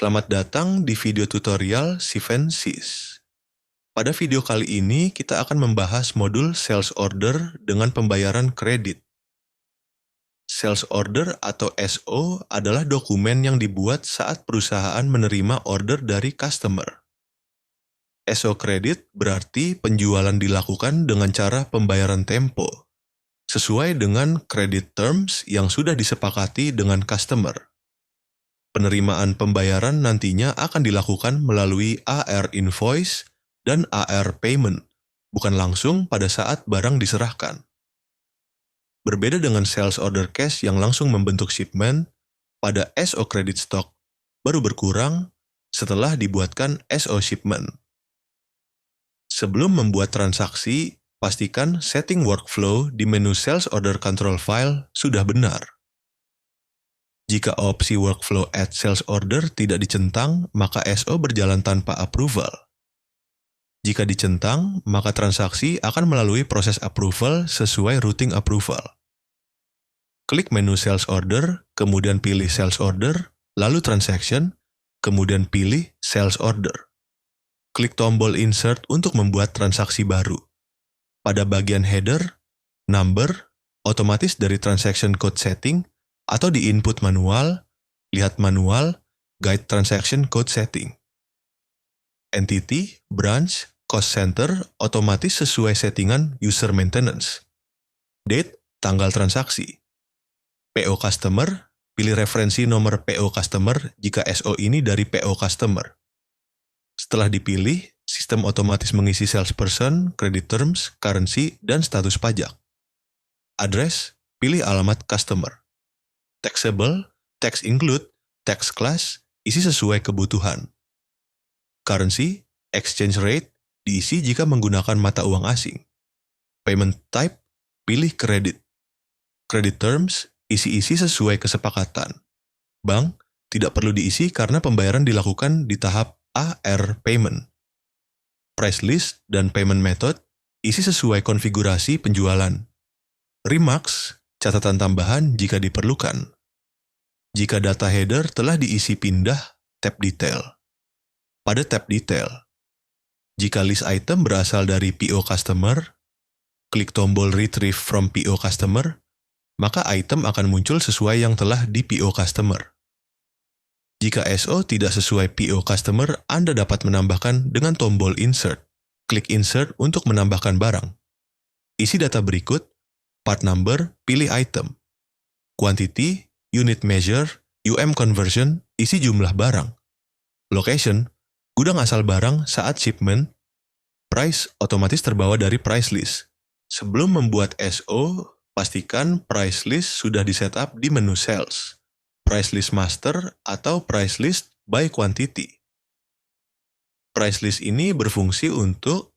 Selamat datang di video tutorial Sys. Pada video kali ini kita akan membahas modul Sales Order dengan pembayaran kredit. Sales Order atau SO adalah dokumen yang dibuat saat perusahaan menerima order dari customer. SO kredit berarti penjualan dilakukan dengan cara pembayaran tempo, sesuai dengan credit terms yang sudah disepakati dengan customer. Penerimaan pembayaran nantinya akan dilakukan melalui AR invoice dan AR payment, bukan langsung pada saat barang diserahkan. Berbeda dengan sales order cash yang langsung membentuk shipment, pada SO credit stock baru berkurang setelah dibuatkan SO shipment. Sebelum membuat transaksi, pastikan setting workflow di menu Sales Order Control File sudah benar. Jika opsi workflow add sales order tidak dicentang, maka SO berjalan tanpa approval. Jika dicentang, maka transaksi akan melalui proses approval sesuai routing approval. Klik menu sales order, kemudian pilih sales order, lalu transaction, kemudian pilih sales order. Klik tombol insert untuk membuat transaksi baru. Pada bagian header, number, otomatis dari transaction code setting, atau di input manual, lihat manual, guide transaction code setting. Entity, branch, cost center, otomatis sesuai settingan user maintenance. Date, tanggal transaksi. PO customer, pilih referensi nomor PO customer jika SO ini dari PO customer. Setelah dipilih, sistem otomatis mengisi salesperson, credit terms, currency, dan status pajak. Address, pilih alamat customer. Taxable, tax include, tax class, isi sesuai kebutuhan. Currency, exchange rate, diisi jika menggunakan mata uang asing. Payment type, pilih kredit. Credit terms, isi-isi sesuai kesepakatan. Bank, tidak perlu diisi karena pembayaran dilakukan di tahap AR payment. Price list dan payment method, isi sesuai konfigurasi penjualan. Remarks, catatan tambahan jika diperlukan. Jika data header telah diisi pindah, tab detail. Pada tab detail, jika list item berasal dari PO customer, klik tombol retrieve from PO customer, maka item akan muncul sesuai yang telah di PO customer. Jika SO tidak sesuai PO customer, Anda dapat menambahkan dengan tombol insert. Klik insert untuk menambahkan barang. Isi data berikut, part number, pilih item. Quantity, unit measure, conversion, isi jumlah barang. Location, gudang asal barang saat shipment. Price, otomatis terbawa dari price list. Sebelum membuat SO, pastikan price list sudah disetup di menu sales. Price list master atau price list by quantity. Price list ini berfungsi untuk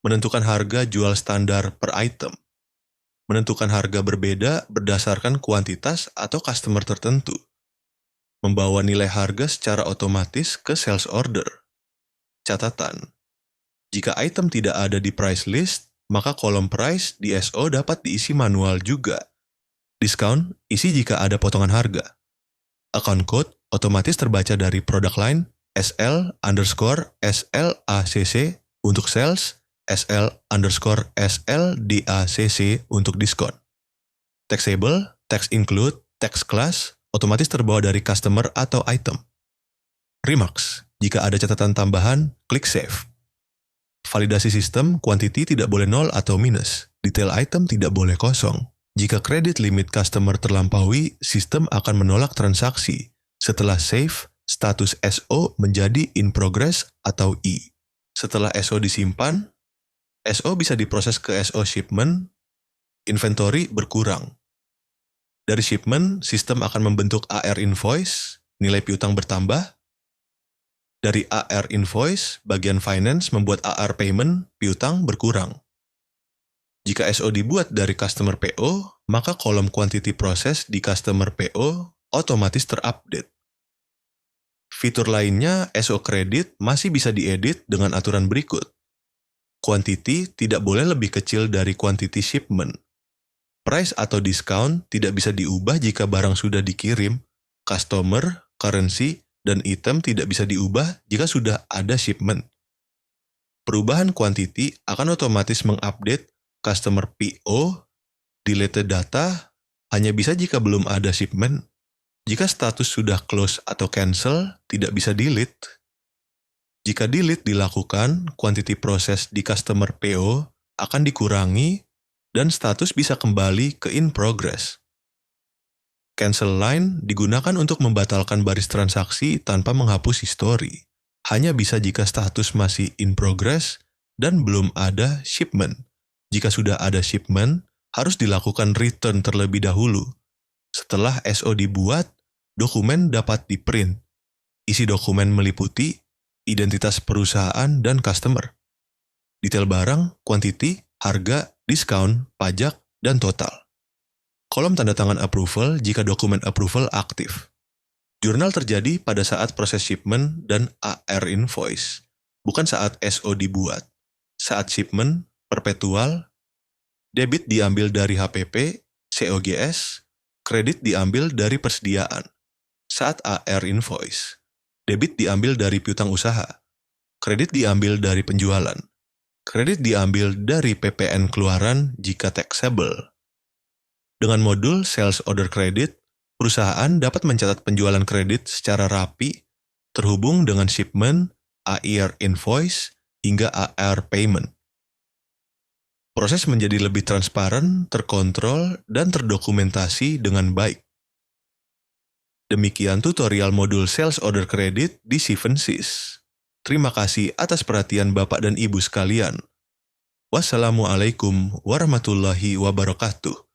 menentukan harga jual standar per item. Menentukan harga berbeda berdasarkan kuantitas atau customer tertentu. Membawa nilai harga secara otomatis ke sales order. Catatan, jika item tidak ada di price list, maka kolom price di SO dapat diisi manual juga. Discount, isi jika ada potongan harga. Account code, otomatis terbaca dari product line SL_SLACC untuk sales, SL_SLDACC untuk diskon. Taxable, tax include, tax class, otomatis terbawa dari customer atau item. Remarks, jika ada catatan tambahan, klik save. Validasi sistem, quantity tidak boleh 0 atau minus. Detail item tidak boleh kosong. Jika kredit limit customer terlampaui, sistem akan menolak transaksi. Setelah save, status SO menjadi in progress atau I. Setelah SO disimpan, SO bisa diproses ke SO shipment, inventory berkurang. Dari shipment, sistem akan membentuk AR invoice, nilai piutang bertambah. Dari AR invoice, bagian finance membuat AR payment, piutang berkurang. Jika SO dibuat dari customer PO, maka kolom quantity process di customer PO otomatis terupdate. Fitur lainnya, SO credit masih bisa diedit dengan aturan berikut. Quantity tidak boleh lebih kecil dari quantity shipment. Price atau discount tidak bisa diubah jika barang sudah dikirim. Customer, currency, dan item tidak bisa diubah jika sudah ada shipment. Perubahan quantity akan otomatis mengupdate customer PO, deleted data hanya bisa jika belum ada shipment. Jika status sudah close atau cancel, tidak bisa delete. Jika delete dilakukan, quantity proses di customer PO akan dikurangi dan status bisa kembali ke in progress. Cancel line digunakan untuk membatalkan baris transaksi tanpa menghapus history. Hanya bisa jika status masih in progress dan belum ada shipment. Jika sudah ada shipment, harus dilakukan return terlebih dahulu. Setelah SO dibuat, dokumen dapat di-print. Isi dokumen meliputi identitas perusahaan dan customer, detail barang, quantity, harga, diskon, pajak, dan total. Kolom tanda tangan approval jika dokumen approval aktif. Jurnal terjadi pada saat proses shipment dan AR invoice, bukan saat SO dibuat. Saat shipment, perpetual, debit diambil dari HPP, COGS, kredit diambil dari persediaan. Saat AR invoice, debit diambil dari piutang usaha, kredit diambil dari penjualan, kredit diambil dari PPN keluaran jika taxable. Dengan modul Sales Order Credit, perusahaan dapat mencatat penjualan kredit secara rapi, terhubung dengan shipment, AR invoice, hingga AR payment. Proses menjadi lebih transparan, terkontrol, dan terdokumentasi dengan baik. Demikian tutorial modul Sales Order Credit di 7sys. Terima kasih atas perhatian Bapak dan Ibu sekalian. Wassalamualaikum warahmatullahi wabarakatuh.